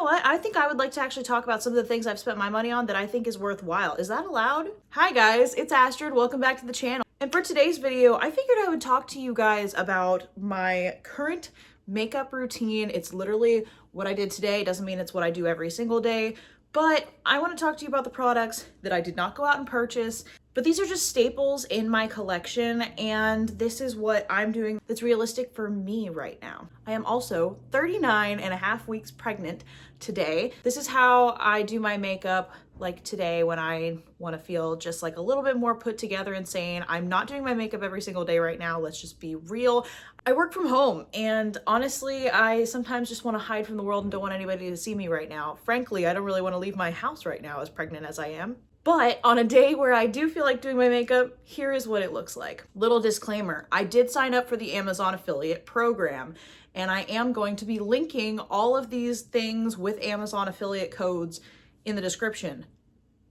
what? I think I would like to actually talk about some of the things I've spent my money on that I think is worthwhile. Is that allowed? Hi guys, it's Astrid. Welcome back to the channel. And for today's video, I figured I would talk to you guys about my current makeup routine. It's literally what I did today. It doesn't mean it's what I do every single day, but I want to talk to you about the products that I did not go out and purchase. But these are just staples in my collection, and this is what I'm doing that's realistic for me right now. I am also 39 and a half weeks pregnant today. This is how I do my makeup like today when I want to feel just like a little bit more put together and sane. I'm not doing my makeup every single day right now. Let's just be real. I work from home, and honestly, I sometimes just want to hide from the world and don't want anybody to see me right now. Frankly, I don't really want to leave my house right now as pregnant as I am. But on a day where I do feel like doing my makeup, here is what it looks like. Little disclaimer, I did sign up for the Amazon affiliate program, and I am going to be linking all of these things with Amazon affiliate codes in the description.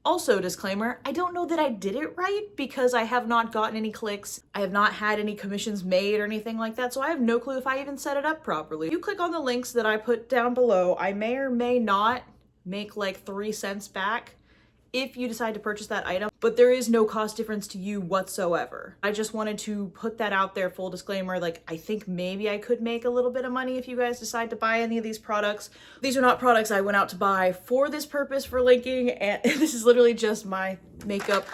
Also, disclaimer, I don't know that I did it right because I have not gotten any clicks. I have not had any commissions made or anything like that, so I have no clue if I even set it up properly. If you click on the links that I put down below, I may or may not make like 3 cents back if you decide to purchase that item, but there is no cost difference to you whatsoever. I just wanted to put that out there, full disclaimer. Like, I think maybe I could make a little bit of money if you guys decide to buy any of these products. These are not products I went out to buy for this purpose for linking, and this is literally just my makeup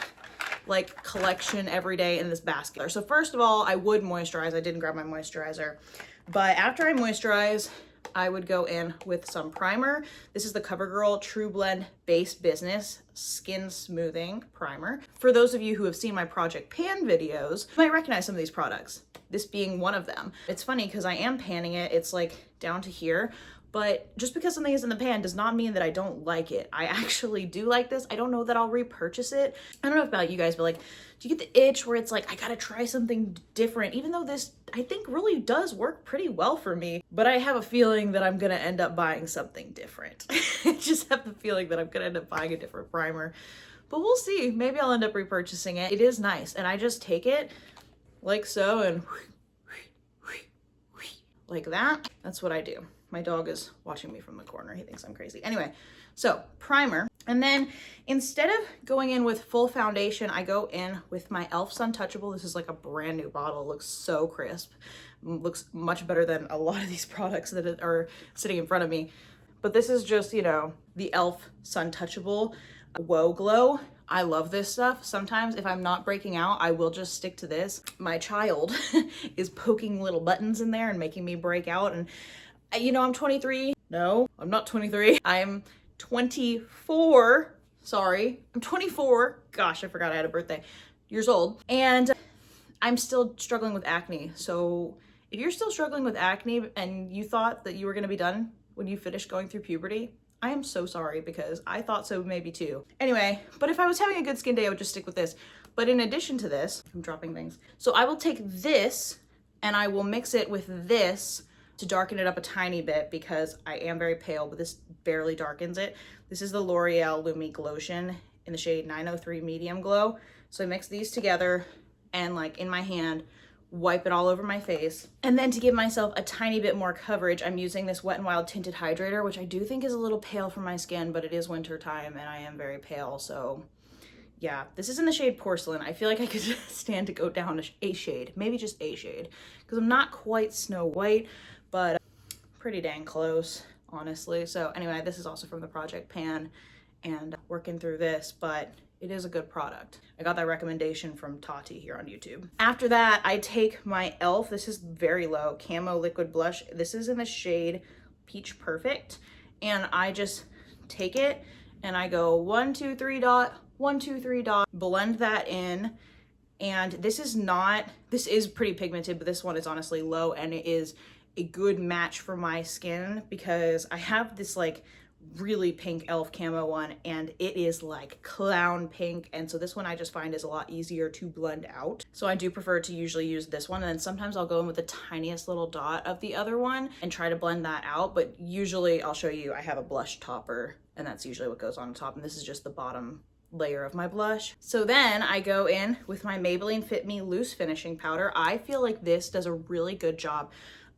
like collection every day in this basket. So first of all, I would moisturize. I didn't grab my moisturizer, but after I moisturize, I would go in with some primer. This is the CoverGirl True Blend Base Business Skin Smoothing Primer. For those of you who have seen my Project Pan videos, you might recognize some of these products, this being one of them. It's funny because I am panning it. It's like down to here, but just because something is in the pan does not mean that I don't like it. I actually do like this. I don't know that I'll repurchase it. I don't know about you guys, but like, do you get the itch where it's like, I gotta try something different, even though this, I think, really does work pretty well for me, but I have a feeling that I'm gonna end up buying something different. I just have the feeling that I'm gonna end up buying a different primer, but we'll see. Maybe I'll end up repurchasing it. It is nice, and I just take it like so and like that. That's what I do. My dog is watching me from the corner. He thinks I'm crazy. Anyway, so primer. And then instead of going in with full foundation, I go in with my e.l.f. Sun Touchable. This is like a brand new bottle. It looks so crisp. It looks much better than a lot of these products that are sitting in front of me. But this is just, you know, the e.l.f. Sun Touchable Whoa Glow. I love this stuff. Sometimes if I'm not breaking out, I will just stick to this. My child is poking little buttons in there and making me break out. And you know, I'm 23. No, I'm not 23. I'm 24. Sorry, I'm 24. Gosh, I forgot I had a birthday. Years old. And I'm still struggling with acne. So if you're still struggling with acne and you thought that you were gonna be done when you finished going through puberty, I am so sorry because I thought so maybe too. Anyway, but if I was having a good skin day, I would just stick with this. But in addition to this, I'm dropping things. So I will take this and I will mix it with this to darken it up a tiny bit because I am very pale, but this barely darkens it. This is the L'Oreal Lumi Glotion in the shade 903 Medium Glow. So I mix these together and like in my hand, wipe it all over my face. And then to give myself a tiny bit more coverage, I'm using this Wet n Wild Tinted Hydrator, which I do think is a little pale for my skin, but it is winter time and I am very pale. So yeah, this is in the shade Porcelain. I feel like I could stand to go down a shade, maybe just a shade, because I'm not quite Snow White, but pretty dang close, honestly. So anyway, this is also from the Project Pan and working through this, but it is a good product. I got that recommendation from Tati here on YouTube. After that, I take my e.l.f. This is very low camo liquid blush. This is in the shade Peach Perfect. And I just take it and I go 1, 2, 3 dot, 1, 2, 3 dot, blend that in. And this is pretty pigmented, but this one is honestly low and it is a good match for my skin because I have this like really pink e.l.f. camo one and it is like clown pink, and so this one I just find is a lot easier to blend out. So I do prefer to usually use this one, and then sometimes I'll go in with the tiniest little dot of the other one and try to blend that out, but usually I'll show you I have a blush topper and that's usually what goes on top, and this is just the bottom layer of my blush. So then I go in with my Maybelline Fit Me Loose Finishing Powder. I feel like this does a really good job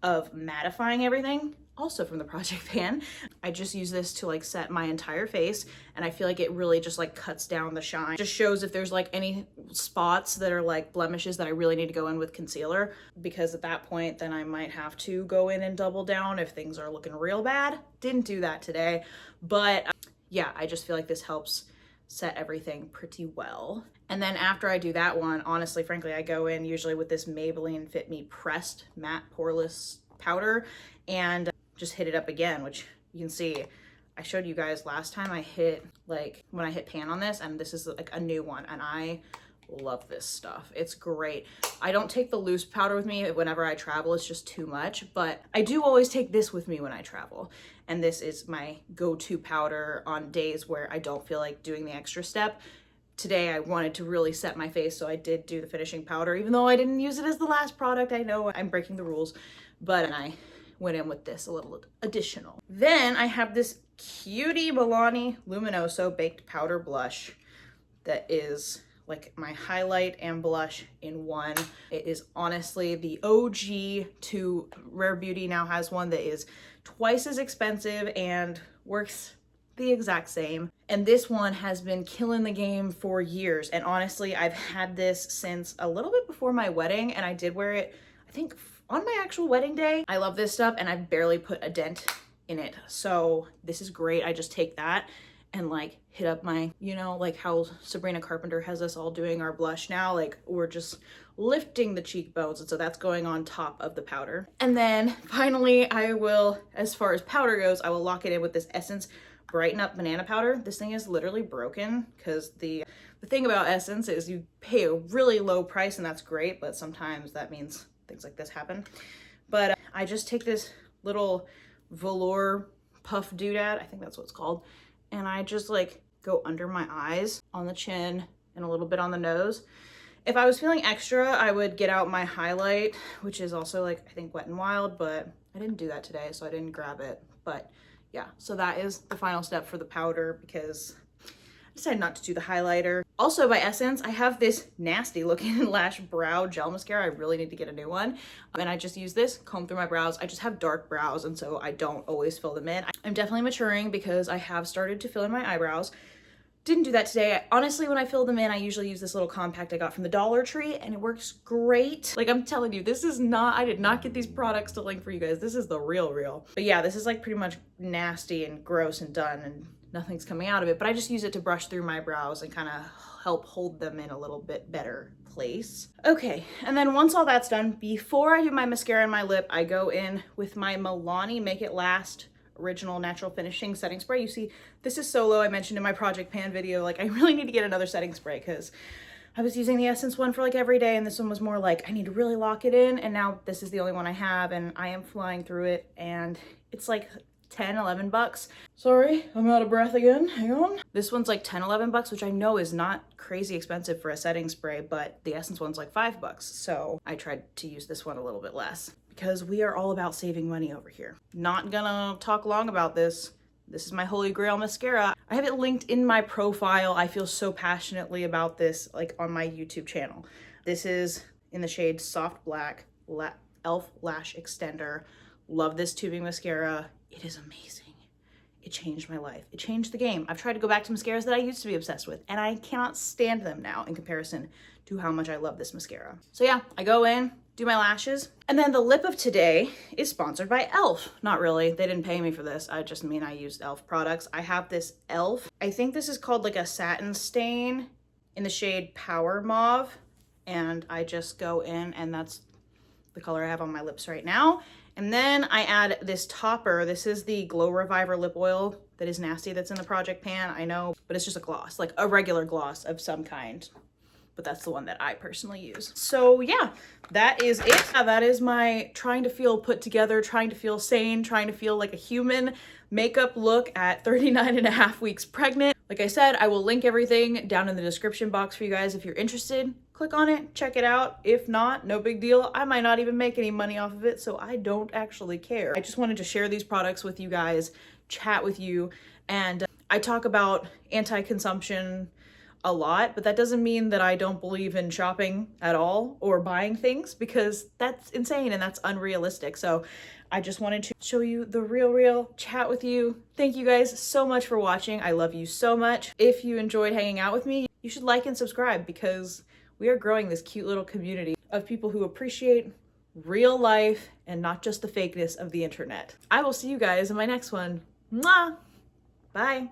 of mattifying everything. also from the Project Pan. I just use this to like set my entire face, and I feel like it really just like cuts down the shine. Just shows if there's like any spots that are like blemishes that I really need to go in with concealer, because at that point then I might have to go in and double down if things are looking real bad. Didn't do that today, but yeah, I just feel like this helps set everything pretty well. And then after I do that one, honestly, frankly, I go in usually with this Maybelline Fit Me Pressed Matte Poreless Powder and just hit it up again, which you can see I showed you guys last time I hit, like when I hit pan on this, and this is like a new one, and I love this stuff. It's great. I don't take the loose powder with me whenever I travel. It's just too much, but I do always take this with me when I travel. And this is my go-to powder on days where I don't feel like doing the extra step. Today I wanted to really set my face, so I did do the finishing powder, even though I didn't use it as the last product. I know I'm breaking the rules, but I went in with this a little additional. Then I have this cutie Milani Luminoso Baked Powder Blush that is like my highlight and blush in one. It is honestly the OG to Rare Beauty now has one that is twice as expensive and works the exact same. And this one has been killing the game for years. And honestly, I've had this since a little bit before my wedding, and I did wear it, I think, on my actual wedding day. I love this stuff, and I've barely put a dent in it. So this is great. I just take that and like hit up my, you know, like how Sabrina Carpenter has us all doing our blush now, like we're just lifting the cheekbones, and so that's going on top of the powder. And then finally I will, as far as powder goes, I will lock it in with this Essence Brighten Up Banana Powder. This thing is literally broken because the thing about Essence is you pay a really low price, and that's great, but sometimes that means things like this happen. But I just take this little velour puff doodad, I think that's what it's called, and I just like go under my eyes, on the chin, and a little bit on the nose. If I was feeling extra, I would get out my highlight, which is also like, I think, Wet n Wild, but I didn't do that today, so I didn't grab it. But yeah, so that is the final step for the powder because I decided not to do the highlighter. Also by Essence, I have this nasty looking lash brow gel mascara. I really need to get a new one. And I just use this, comb through my brows. I just have dark brows, and so I don't always fill them in. I'm definitely maturing because I have started to fill in my eyebrows. Didn't do that today. Honestly, when I fill them in, I usually use this little compact I got from the Dollar Tree, and it works great. Like, I'm telling you, this is not, I did not get these products to link for you guys. This is the real. But yeah, this is like pretty much nasty and gross and done, and nothing's coming out of it, but I just use it to brush through my brows and kind of help hold them in a little bit better place. Okay, and then once all that's done, before I do my mascara and my lip, I go in with my Milani Make It Last Original Natural Finishing Setting Spray. You see, this is solo. I mentioned in my Project Pan video, like I really need to get another setting spray because I was using the Essence one for like every day, and this one was more like I need to really lock it in, and now this is the only one I have, and I am flying through it, and it's like 10, 11 bucks. Sorry, I'm out of breath again. Hang on. This one's like 10, 11 bucks, which I know is not crazy expensive for a setting spray, but the Essence one's like 5 bucks. So I tried to use this one a little bit less because we are all about saving money over here. Not gonna talk long about this. This is my Holy Grail mascara. I have it linked in my profile. I feel so passionately about this, like on my YouTube channel. This is in the shade Soft Black Elf Lash Extender. Love this tubing mascara. It is amazing. It changed my life. It changed the game. I've tried to go back to mascaras that I used to be obsessed with, and I cannot stand them now in comparison to how much I love this mascara. So yeah, I go in, do my lashes, and then the lip of today is sponsored by e.l.f. Not really. They didn't pay me for this. I just mean I used e.l.f. products. I have this e.l.f. I think this is called like a satin stain in the shade Power Mauve, and I just go in, and that's the color I have on my lips right now. And then I add this topper. This is the Glow Reviver lip oil that is nasty that's in the Project Pan, I know, but it's just a gloss, like a regular gloss of some kind. But that's the one that I personally use. So yeah, that is it. That is my trying to feel put together, trying to feel sane, trying to feel like a human makeup look at 39.5 weeks pregnant. Like I said, I will link everything down in the description box for you guys if you're interested. Click on it, check it out. If not, no big deal. I might not even make any money off of it, so I don't actually care. I just wanted to share these products with you guys, chat with you, and I talk about anti-consumption a lot, but that doesn't mean that I don't believe in shopping at all or buying things, because that's insane and that's unrealistic. So I just wanted to show you the real, chat with you. Thank you guys so much for watching. I love you so much. If you enjoyed hanging out with me, you should like and subscribe because we are growing this cute little community of people who appreciate real life and not just the fakeness of the internet. I will see you guys in my next one. Mwah! Bye.